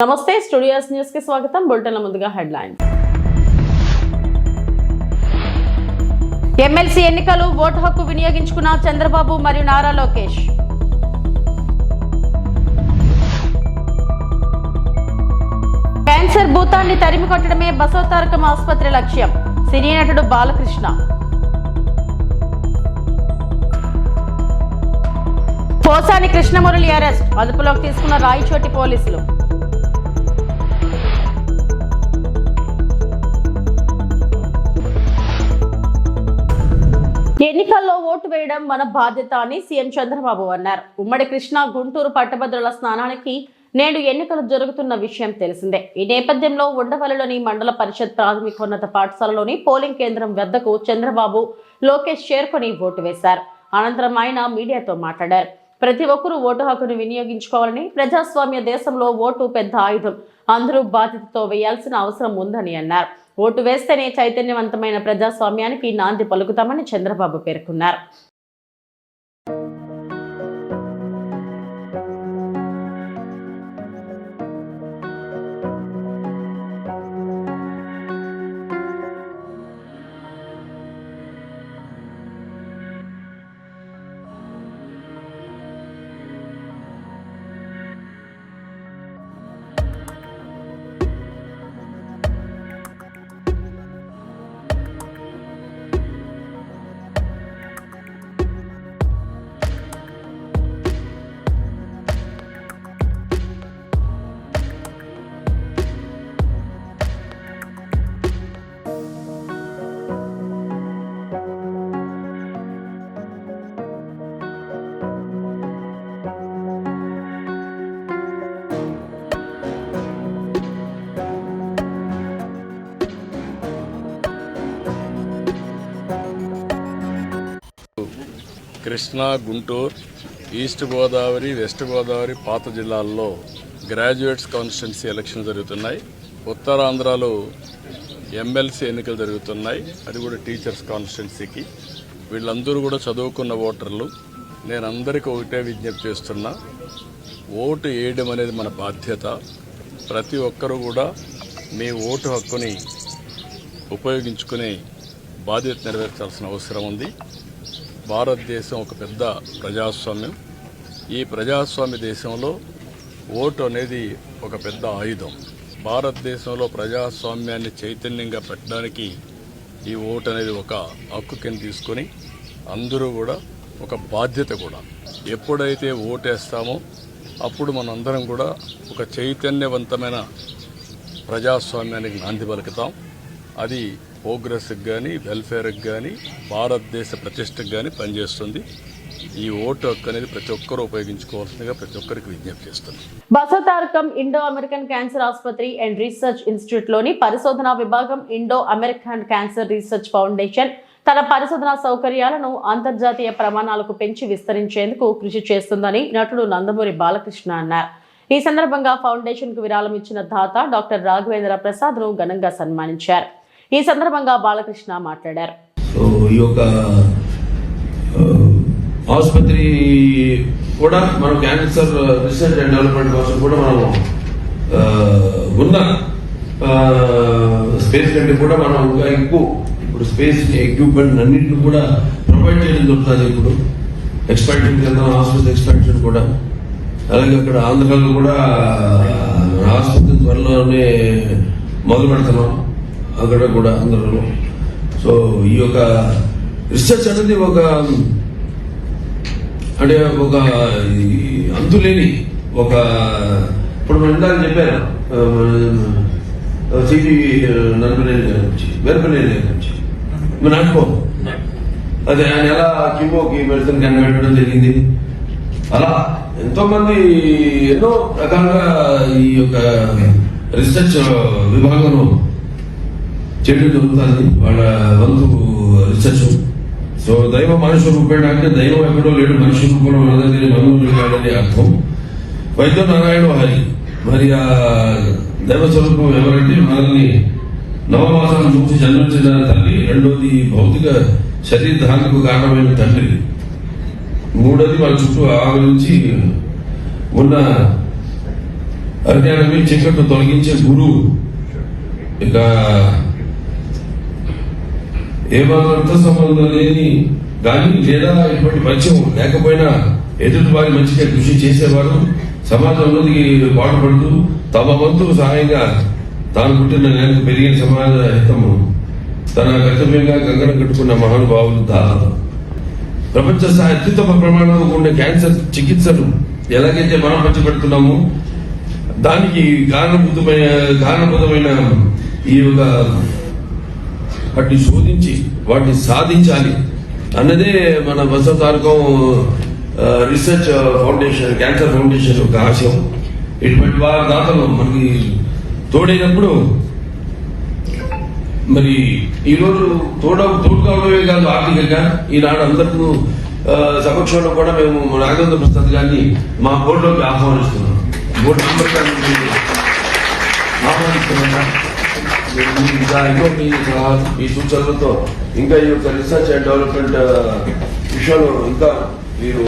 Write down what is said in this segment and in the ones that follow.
నమస్తే studios news కి స్వాగతం. బులెటిన్ల ముందుగా హెడ్లైన్స్. ఎమ్మెల్సీ ఎన్నికలు ఓటు హక్కు వినియోగించుకున్న చంద్రబాబు మరియు నారా లోకేష్. క్యాన్సర్ భూతాన్ని తరిమి కొట్టడమే బసవతారకం ఆసుపత్రి లక్ష్యం. సినీ నటుడు బాలకృష్ణ. పోసాని కృష్ణమురళి అరెస్ట్, అదుపులోకి తీసుకున్న రాయచోటి పోలీసులు. ఎన్నికల్లో ఓటు వేయడం మన బాధ్యత అని సీఎం చంద్రబాబు అన్నారు. ఉమ్మడి కృష్ణా గుంటూరు పట్టభద్రుల స్నానానికి నేడు ఎన్నికలు జరుగుతున్న విషయం తెలిసిందే. ఈ నేపథ్యంలో ఉండవల్లిలోని మండల పరిషత్ ప్రాథమికోన్నత పాఠశాలలోని పోలింగ్ కేంద్రం వద్దకు చంద్రబాబు, లోకేష్ చేరుకొని ఓటు వేశారు. అనంతరం ఆయన మీడియాతో మాట్లాడారు. ప్రతి ఒక్కరూ ఓటు హక్కును వినియోగించుకోవాలని, ప్రజాస్వామ్య దేశంలో ఓటు పెద్ద ఆయుధం, అందరూ బాధ్యతతో వేయాల్సిన అవసరం ఉందని అన్నారు. ఓటు వేస్తేనే చైతన్యవంతమైన ప్రజాస్వామ్యానికి నాంది పలుకుతామని చంద్రబాబు పేర్కొన్నారు. కృష్ణా, గుంటూరు, ఈస్ట్ గోదావరి, వెస్ట్ గోదావరి పాత జిల్లాల్లో గ్రాడ్యుయేట్స్ కాన్స్టిట్యున్సీ ఎలక్షన్ జరుగుతున్నాయి. ఉత్తరాంధ్రలో ఎమ్మెల్సీ ఎన్నికలు జరుగుతున్నాయి, అది కూడా టీచర్స్ కాన్స్టిట్యున్సీకి. వీళ్ళందరూ కూడా చదువుకున్న ఓటర్లు. నేను అందరికీ ఒకటే విజ్ఞప్తి చేస్తున్నా, ఓటు వేయడం అనేది మన బాధ్యత. ప్రతి ఒక్కరూ కూడా మీ ఓటు హక్కుని ఉపయోగించుకునే బాధ్యత నెరవేర్చాల్సిన అవసరం ఉంది. భారతదేశం ఒక పెద్ద ప్రజాస్వామ్యం. ఈ ప్రజాస్వామ్య దేశంలో ఓటు అనేది ఒక పెద్ద ఆయుధం. భారతదేశంలో ప్రజాస్వామ్యాన్ని చైతన్యంగా పెట్టడానికి ఈ ఓటు అనేది ఒక హక్కు కింద తీసుకొని అందరూ కూడా ఒక బాధ్యత కూడా. ఎప్పుడైతే ఓటేస్తామో అప్పుడు మనందరం కూడా ఒక చైతన్యవంతమైన ప్రజాస్వామ్యానికి నాంది పలుకుతాం. అది ప్రోగ్రెస్కి కానీ, వెల్ఫేర్కి కానీ, భారతదేశ ప్రతిష్టకు కానీ పనిచేస్తుంది. ఈ ఓటు హక్కు అనేది ప్రతి ఒక్కరూ ఉపయోగించుకోవాల్సిందిగా ప్రతి ఒక్కరికి విజ్ఞప్తి చేస్తుంది. బసవతారకం ఇండో అమెరికన్ క్యాన్సర్ ఆసుపత్రి అండ్ రీసెర్చ్ ఇన్స్టిట్యూట్ లోని పరిశోధనా విభాగం Indo American cancer research foundation తన పరిశోధనా సౌకర్యాలను అంతర్జాతీయ ప్రమాణాలకు పెంచి విస్తరించేందుకు కృషి చేస్తుందని నటుడు నందమూరి బాలకృష్ణ అన్నారు. ఈ సందర్భంగా ఫౌండేషన్ కు విరాళం ఇచ్చిన దాత డాక్టర్ రాఘవేంద్ర ప్రసాద్ ను ఘనంగా సన్మానించారు. ఈ సందర్భంగా బాలకృష్ణ మాట్లాడారు. ఈ యొక్క ఆసుపత్రి కూడా మనం క్యాన్సర్ రీసెర్చ్ అండ్ డెవలప్మెంట్ కోసం కూడా మనం ఉన్న స్పేస్ కంటే కూడా మనం ఇంకా ఎక్కువ ఇప్పుడు స్పేస్ ఎక్విప్మెంట్ అన్నింటిని కూడా ప్రొవైడ్ చేయడం జరుగుతుంది. ఇప్పుడు ఎక్స్పాన్షన్ కింద ఆసుపత్రి ఎక్స్పాన్షన్ కూడా, అలాగే అక్కడ ఆంధ్రాలో కూడా ఆసుపత్రి త్వరలోనే మొదలు పెడుతున్నాం అక్కడ కూడా ఆంధ్రలో. సో ఈ యొక్క రీసెర్చ్ అనేది ఒక అంటే ఒక అంతులేని ఒక ఇప్పుడు మనం ఇందాక చెప్పాను సిటీ నర్మనేని గారి నుంచి, వేరపనేని గారి నుంచి మనం అనుకోము. అదే ఆయన ఎలా కిమోకి మెడిసిన్ కనిపెట్టడం జరిగింది. అలా ఎంతో మంది ఎన్నో రకాలుగా ఈ యొక్క రీసెర్చ్ విభాగంలో చేయడం జరుగుతుంది, వాళ్ళ వంతు రీసెర్చ్. సో దైవ మనుష్య రూపేణ అంటే దైవం ఎక్కడో లేడు, మనిషి రూపంలో ఉన్నదని మనోహుడు కాడని అర్థం. వైద్య నారాయణ హరి, మరి ఆ దైవ స్వరూపం ఎవరంటే మనల్ని నవమాసాలు చూసి జన్మించిన తల్లి, రెండోది భౌతిక శరీర ధారణకు కారణమైన తండ్రి, మూడోది వాళ్ళ చుట్టూ ఆవరించి ఉన్న అజ్ఞానమే చీకట్లు తొలగించే గురువు. ఇక ఏమాత్రంతో సంబంధం లేని కానీ లేదా ఇటువంటి పరిచయం లేకపోయినా ఎదుటి వారి మంచిగా కృషి చేసేవారు, సమాజంలోకి పాటుపడుతూ తమ వంతు సహాయంగా తాను పుట్టిన నేలకు పెరిగిన సమాజ హితము తన కర్తవ్యంగా కంకణం కట్టుకున్న మహానుభావులు ప్రపంచ స్థాయి అత్యుత్తమ ప్రమాణంలో ఉండే క్యాన్సర్ చికిత్సలు ఎలాగైతే మనం పంచిపెడుతున్నామో దానికి కారణభూతమైన ఈ యొక్క వాటిని శోధించి వాటిని సాధించాలి అన్నదే మన Basavatarakam research foundation, cancer foundation యొక్క ఆశయం. ఇటువంటి వారి దాతలు మనకి తోడైనప్పుడు మరి ఈరోజు తోడు కావడమే కాదు, ఆర్థికంగా ఈనాడు అందరికీ సమక్షంలో కూడా మేము నాగేంద్ర ప్రసాద్ గారిని మా బోర్డులోకి ఆహ్వానిస్తున్నాం. బోర్డు మెంబర్ గారిని ఆహ్వానిస్తున్నాం. ఇంకా మీ సలహాలు, మీ సూచనలతో ఇంకా ఈ యొక్క రీసెర్చ్ అండ్ డెవలప్మెంట్ విషయంలో ఇంకా మీరు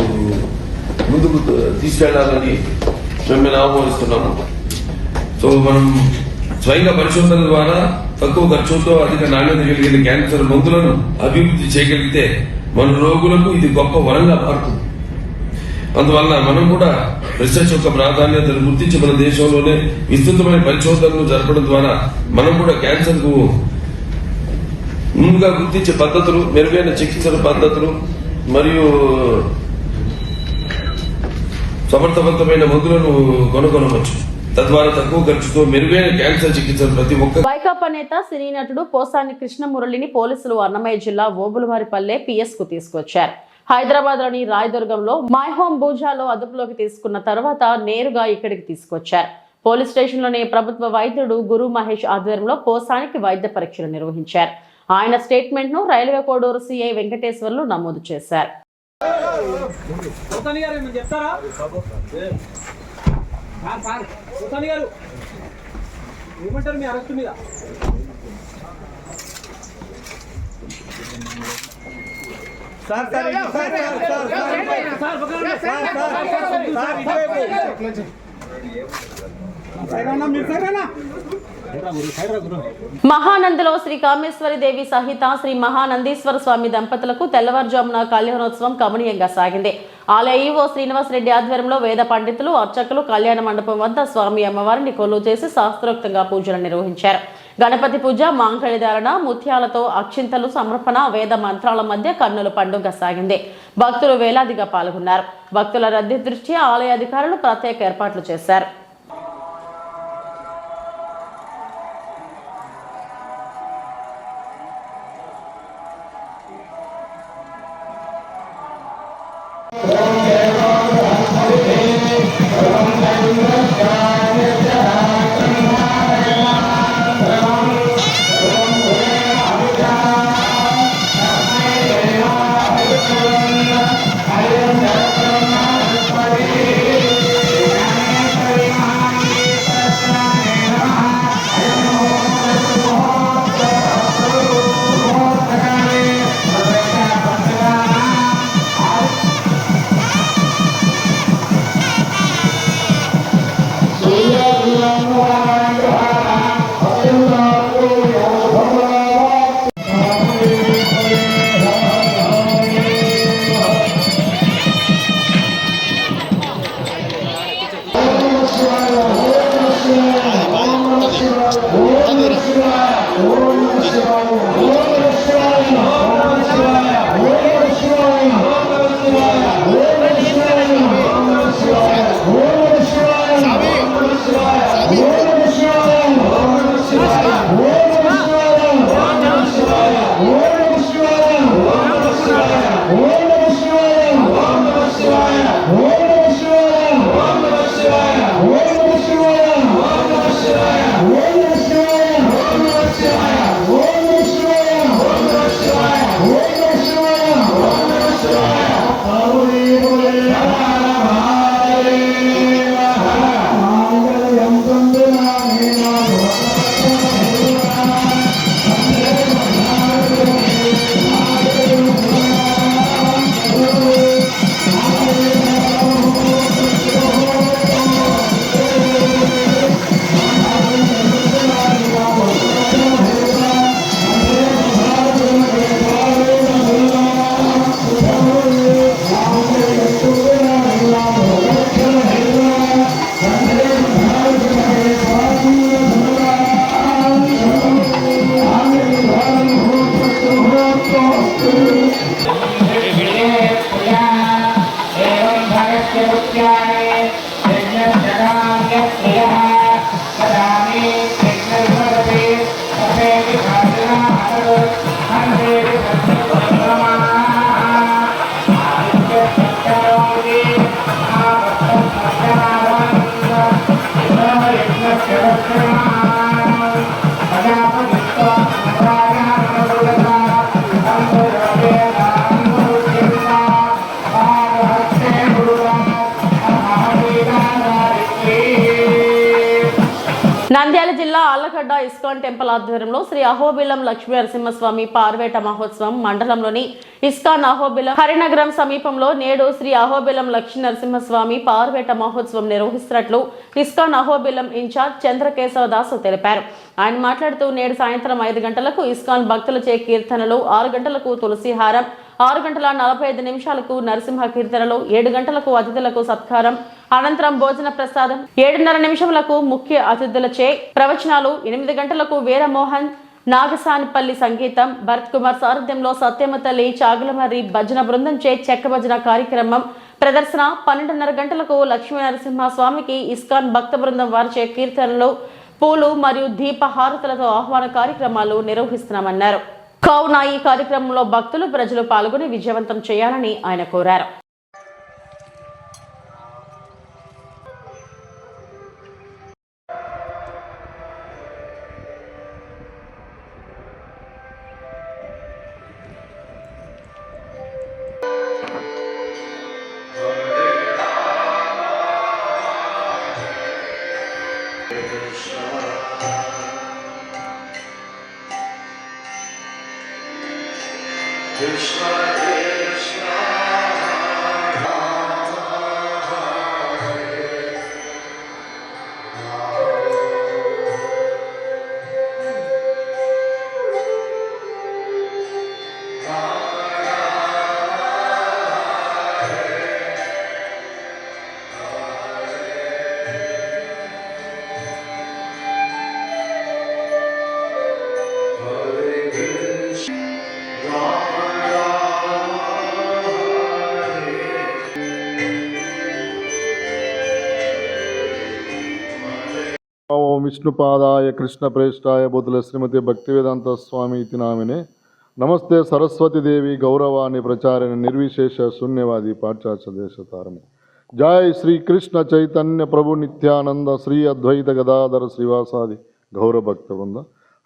ముందుకు తీసుకెళ్లాలని మేము ఆహ్వానిస్తున్నాము. సో మనం స్వయంగా పరిశోధన ద్వారా తక్కువ ఖర్చుతో అధిక నాణ్యత కలిగిన క్యాన్సర్ మందులను అభివృద్ధి చేయగలిగితే మన రోగులకు ఇది గొప్ప వరంగా మారుతుంది. అందువల్ల మనం కూడా రీసెర్చ్ యొక్క ప్రాధాన్యతను గుర్తించి మన దేశంలోనే విస్తృతమైన పరిశోధనలు జరపడం ద్వారా మనం కూడా క్యాన్సర్ కు ముందుగా గుర్తించే పద్ధతులు, మెరుగైన చికిత్సల పద్ధతులు మరియు సమర్థవంతమైన మందులను కొనుగొనవచ్చు. తద్వారా తక్కువ ఖర్చుతో మెరుగైన క్యాన్సర్ చికిత్సలు ప్రతి ఒక్క. వైకాపా నేత సినీ నటుడు పోసాని కృష్ణమురళిని పోలీసులు అన్నమయ్య జిల్లా ఓబులవారిపల్లె పిఎస్ కు తీసుకొచ్చారు. హైదరాబాద్ లోని రాయదుర్గంలో మై హోమ్ బూజాలో అదుపులోకి తీసుకున్న తర్వాత నేరుగా ఇక్కడికి తీసుకొచ్చారు. పోలీస్ స్టేషన్ లోని ప్రభుత్వ వైద్యుడు గురు మహేష్ ఆధ్వర్యంలో పోసానికి వైద్య పరీక్షలు నిర్వహించారు. ఆయన స్టేట్మెంట్ ను రైల్వే కోడూరు సిఐ వెంకటేశ్వర్లు నమోదు చేశారు. మహానందిలో శ్రీ కామేశ్వరి దేవి సహిత శ్రీ మహానందీశ్వర స్వామి దంపతులకు తెల్లవారుజామున కళ్యాణోత్సవం కమనీయంగా సాగింది. ఆలయ ఈవో శ్రీనివాస్ రెడ్డి ఆధ్వర్యంలో వేద పండితులు, అర్చకులు కళ్యాణ మండపం వద్ద స్వామి అమ్మవారిని కొలువు చేసి శాస్త్రోక్తంగా పూజలు నిర్వహించారు. గణపతి పూజ, మాంగళ్యధారణ, ముత్యాలతో అక్షింతలు సమర్పణ, వేద మంత్రాల మధ్య కన్నుల పండుగ సాగింది. భక్తులు వేలాదిగా పాల్గొన్నారు. భక్తుల రద్దీ దృష్ట్యా ఆలయ అధికారులు ప్రత్యేక ఏర్పాట్లు చేశారు. నంద్యాల జిల్లా ఆళ్లగడ్డ ఇస్కాన్ టెంపుల్ ఆధ్వర్యంలో శ్రీ అహోబిలం లక్ష్మీ నరసింహస్వామి పార్వేట మహోత్సవం మండలంలోని ఇస్కాన్ అహోబిలం హరినగరం సమీపంలో నేడు శ్రీ అహోబిలం లక్ష్మీ నరసింహస్వామి పార్వేట మహోత్సవం నిర్వహిస్తున్నట్లు ఇస్కాన్ అహోబిలం ఇన్ఛార్జ్ చంద్రకేశవ దాసు తెలిపారు. ఆయన మాట్లాడుతూ నేడు సాయంత్రం 5 గంటలకు ఇస్కాన్ భక్తులచే కీర్తనలు, 6 గంటలకు తులసిహారం, 6:45 నరసింహ కీర్తనలు, 7 గంటలకు అతిథులకు సత్కారం, అనంతరం భోజన ప్రసాదం, 7:30 ముఖ్య అతిథులచే ప్రవచనాలు, 8 గంటలకు వీరమోహన్ నాగసానిపల్లి సంగీతం, భరత్ కుమార్ సారథ్యంలో సత్యమ్మ తల్లి చాగులమర్రి భజన బృందంచే చెక్క భజన కార్యక్రమం ప్రదర్శన, 12:30 గంటలకు లక్ష్మీ నరసింహ స్వామికి ఇస్కాన్ భక్త బృందం వారిచే కీర్తనలు, పూలు మరియు దీపహారతులతో ఆహ్వాన కార్యక్రమాలు నిర్వహిస్తున్నామన్నారు. కావున ఈ కార్యక్రమంలో భక్తులు ప్రజలు పాల్గొని విజయవంతం చేయాలని ఆయన కోరారు. ఓం విష్ణుపాదాయ కృష్ణ ప్రేష్టాయ బుద్ధుల శ్రీమతి భక్తివేదాంత స్వామి ఇతి నామినే నమస్తే సరస్వతి దేవి గౌరవాన్ని ప్రచారణ నిర్విశేష శూన్యవాది పాశ్చాత్య దేశతారమే. జై శ్రీ కృష్ణ చైతన్య ప్రభు నిత్యానంద శ్రీ అద్వైత గదాధర శ్రీవాసాది గౌర భక్త బృంద.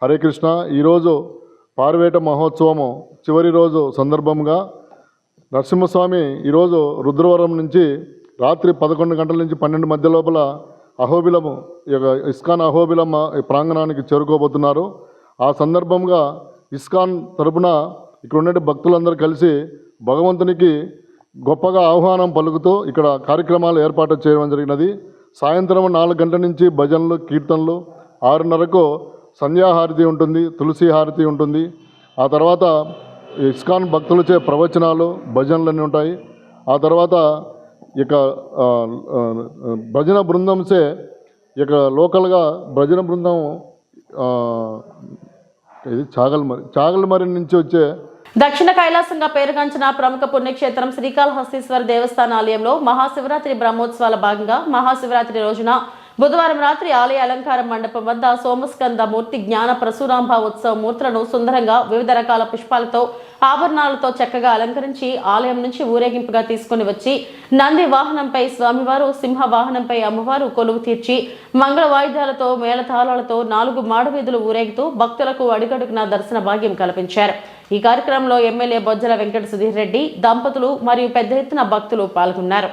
హరే కృష్ణ. ఈరోజు పార్వేట మహోత్సవము చివరి రోజు సందర్భంగా నరసింహస్వామి ఈరోజు రుద్రవరం నుంచి రాత్రి 11 గంటల నుంచి 12 మధ్య లోపల అహోబిలము ఇస్కాన్ అహోబిలం ప్రాంగణానికి చేరుకోబోతున్నారు. ఆ సందర్భంగా ఇస్కాన్ తరపున ఇక్కడ ఉండే భక్తులందరూ కలిసి భగవంతునికి గొప్పగా ఆహ్వానం పలుకుతూ ఇక్కడ కార్యక్రమాలు ఏర్పాటు చేయడం జరిగినది. సాయంత్రం 4 గంటల నుంచి భజనలు, కీర్తనలు, 6:30కు సంధ్యాహారతి ఉంటుంది, తులసి హారతి ఉంటుంది. ఆ తర్వాత ఇస్కాన్ భక్తులచే ప్రవచనాలు, భజనలన్నీ ఉంటాయి. ఆ తర్వాత ఇక భజన బృందంసే ఇక లోకల్గా భజన బృందం ఇది చాగల్మరి నుంచి వచ్చే దక్షిణ కైలాసంగా పేరుగాంచిన ప్రముఖ పుణ్యక్షేత్రం శ్రీకాళహస్తీశ్వర దేవస్థాన ఆలయంలో మహాశివరాత్రి బ్రహ్మోత్సవాల భాగంగా మహాశివరాత్రి రోజున బుధవారం రాత్రి ఆలయ అలంకార మండపం వద్ద సోమస్కంద మూర్తి, జ్ఞాన ప్రసూరాంభ ఉత్సవ మూర్తులను సుందరంగా వివిధ రకాల పుష్పాలతో, ఆభరణాలతో చక్కగా అలంకరించి ఆలయం నుంచి ఊరేగింపుగా తీసుకుని వచ్చి నంది వాహనంపై స్వామివారు, సింహ వాహనంపై అమ్మవారు కొలువు తీర్చి మంగళ వాయిద్యాలతో, మేళతాళాలతో 4 మాడవీధులు ఊరేగుతూ భక్తులకు అడుగడుగున దర్శన భాగ్యం కల్పించారు. ఈ కార్యక్రమంలో ఎమ్మెల్యే బొజ్జల వెంకట సుధీర్ రెడ్డి దంపతులు మరియు పెద్ద ఎత్తున భక్తులు పాల్గొన్నారు.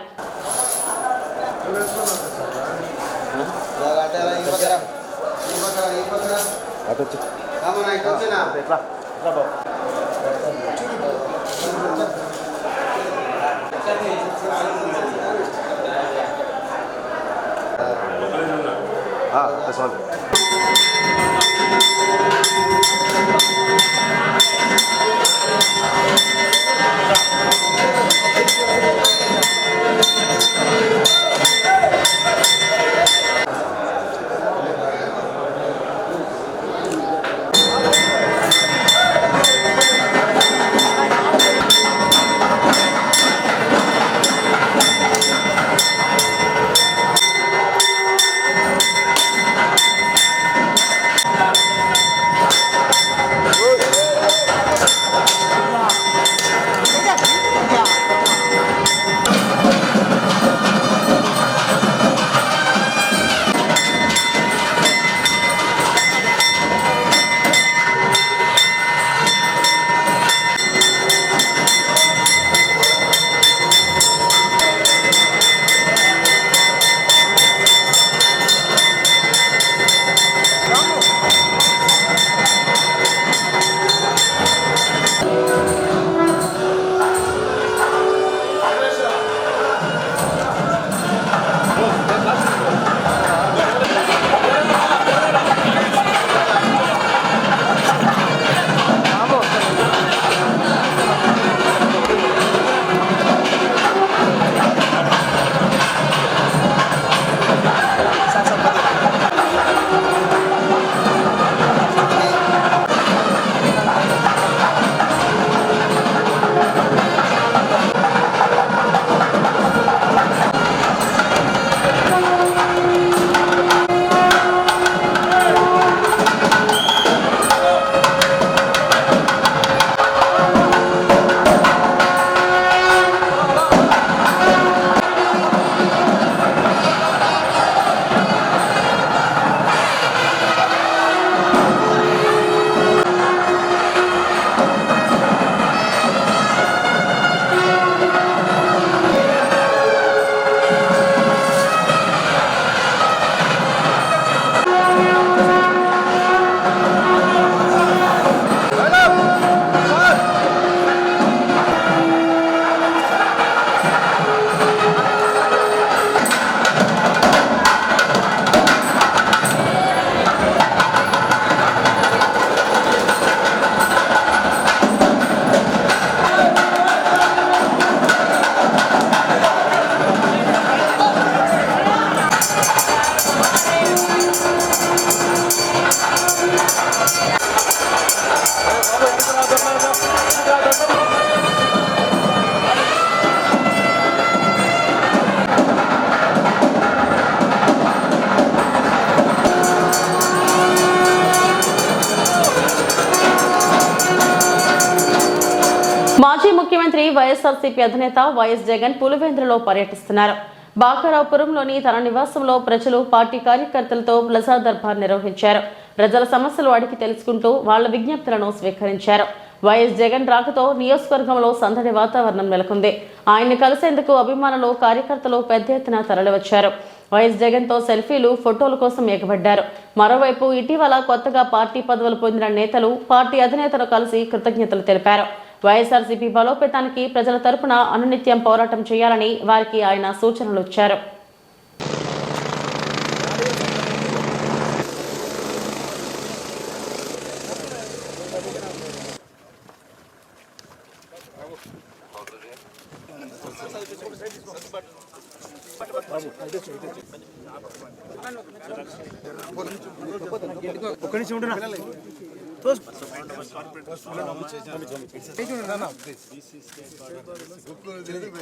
ముఖ్యమంత్రి వైఎస్ఆర్సీపీ అధినేత వైఎస్ జగన్ పులివెందులలో పర్యటిస్తున్నారు. బాకారావుపురంలోని తన నివాసంలో ప్రజలు పార్టీ కార్యకర్తలతో ప్రజా దర్బార్ నిర్వహించారు. ప్రజల సమస్యలు అడిగి తెలుసుకుంటూ వాళ్ల విజ్ఞప్తులను స్వీకరించారు. వైఎస్ జగన్ రాకతో నియోజకవర్గంలో సందడి వాతావరణం నెలకొంది. ఆయన్ని కలిసేందుకు అభిమానులు, కార్యకర్తలు పెద్ద ఎత్తున తరలివచ్చారు. వైఎస్ జగన్ తో సెల్ఫీలు, ఫోటోల కోసం ఎగబడ్డారు. మరోవైపు ఇటీవల కొత్తగా పార్టీ పదవులు పొందిన నేతలు పార్టీ అధినేతను కలిసి కృతజ్ఞతలు తెలిపారు. వైఎస్ఆర్సీపీ బలోపేతానికి ప్రజల తరపున అనునిత్యం పోరాటం చేయాలని వారికి ఆయన సూచనలు ఇచ్చారు.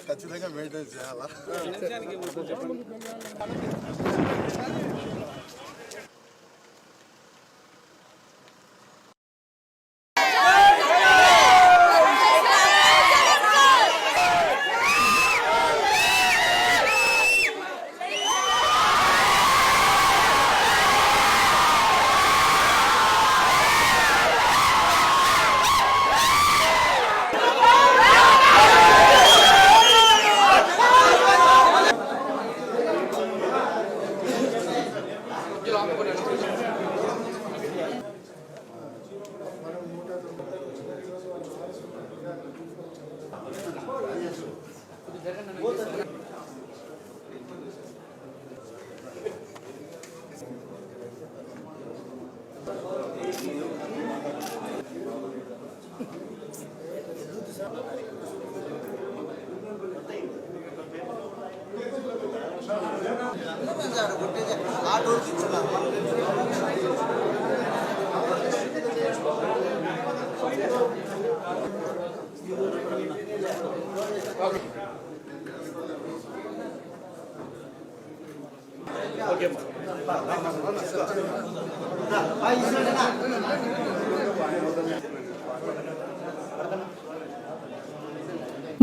ఖచ్చితంగా మెయింటైన్ చేయాలా?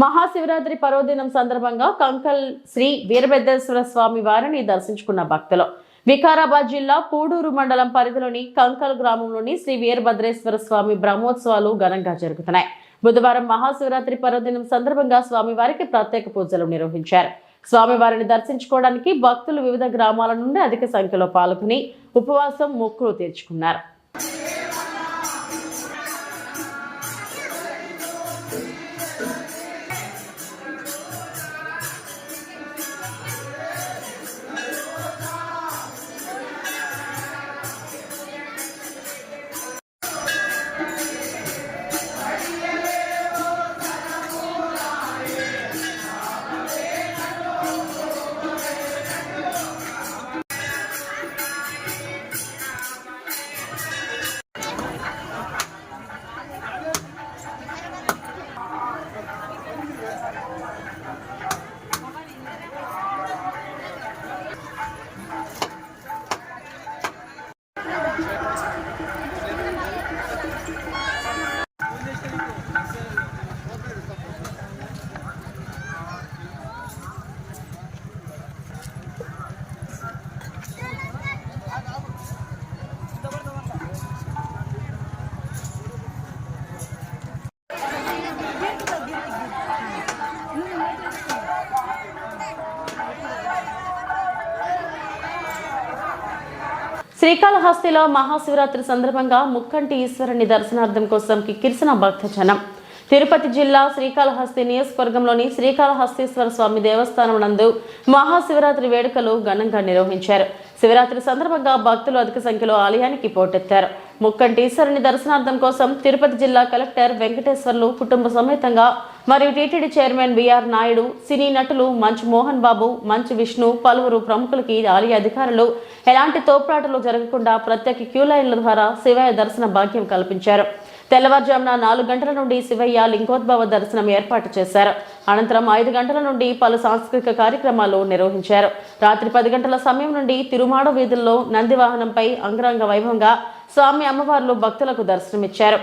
మహాశివరాత్రి పర్వదినం సందర్భంగా కంకల్ శ్రీ వీరభద్రేశ్వర స్వామి వారిని దర్శించుకున్న భక్తులు వికారాబాద్ జిల్లా పూడూరు మండలం పరిధిలోని కంకల్ గ్రామంలోని శ్రీ వీరభద్రేశ్వర స్వామి బ్రహ్మోత్సవాలు ఘనంగా జరుగుతున్నాయి. బుధవారం మహాశివరాత్రి పర్వదినం సందర్భంగా స్వామివారికి ప్రత్యేక పూజలు నిర్వహించారు. స్వామివారిని దర్శించుకోవడానికి భక్తులు వివిధ గ్రామాల నుండి అధిక సంఖ్యలో పాల్గొని ఉపవాసం, మొక్కులు తీర్చుకున్నారు. శ్రీకాళహస్తిలో మహాశివరాత్రి సందర్భంగా ముక్కంటి ఈశ్వరుని దర్శనార్థం కోసం కిక్కిరిసిన భక్తజనం. తిరుపతి జిల్లా శ్రీకాళహస్తి నియోజకవర్గంలోని శ్రీకాళహస్తీశ్వర స్వామి దేవస్థానం నందు మహాశివరాత్రి వేడుకలు ఘనంగా నిర్వహించారు. శివరాత్రి సందర్భంగా భక్తులు అధిక సంఖ్యలో ఆలయానికి పోటెత్తారు. ముక్కంటి ఈశ్వరుని దర్శనార్థం కోసం తిరుపతి జిల్లా కలెక్టర్ వెంకటేశ్వర్లు కుటుంబ సమేతంగా మరియు టీటీడీ చైర్మన్ బిఆర్ నాయుడు, సినీ నటులు మంచు మోహన్ బాబు, మంచు విష్ణు, పలువురు ప్రముఖులకి ఆలయ అధికారులు ఎలాంటి తోపులాటలు జరగకుండా ప్రత్యేక క్యూ లైన్ల ద్వారా శివయ్య దర్శన భాగ్యం కల్పించారు. తెల్లవారుజామున 4 గంటల నుండి శివయ్య లింగోద్భవ దర్శనం ఏర్పాటు చేశారు. అనంతరం 5 గంటల నుండి పలు సాంస్కృతిక కార్యక్రమాలు నిర్వహించారు. రాత్రి 10 గంటల సమయం నుండి తిరుమాడ వీధుల్లో నంది వాహనంపై అంగరంగ వైభవంగా స్వామి అమ్మవార్లు భక్తులకు దర్శనమిచ్చారు.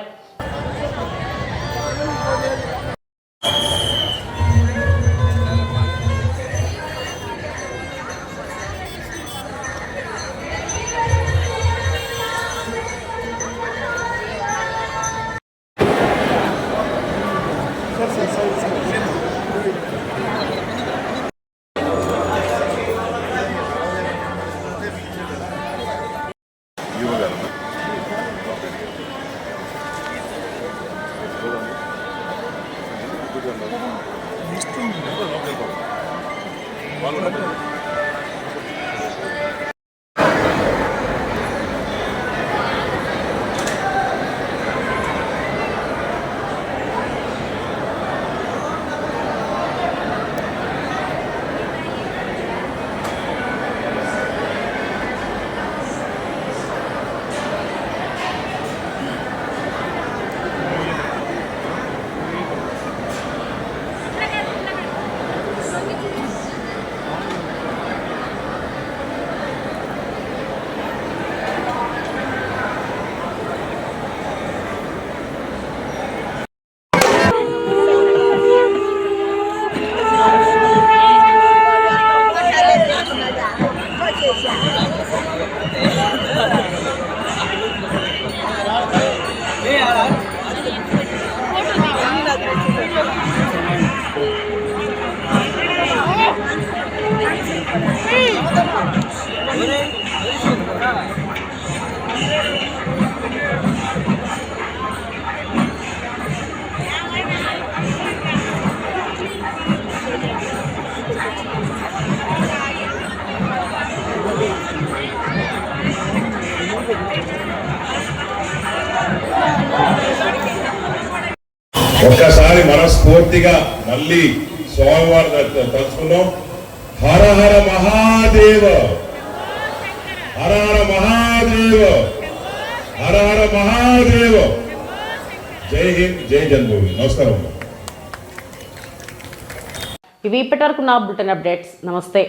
ఒక్కసారి మనస్ఫూర్తిగా మళ్ళీ స్వామివారి తలుచుకున్నాం. హర హర మహాదేవ, హర హర మహాదేవ, హర హర మహాదేవ. జై హింద్, జై జన్మభూమి. నమస్కారం. ఇవి ఇప్పటివరకు నా బులెటిన్ అప్డేట్స్. నమస్తే.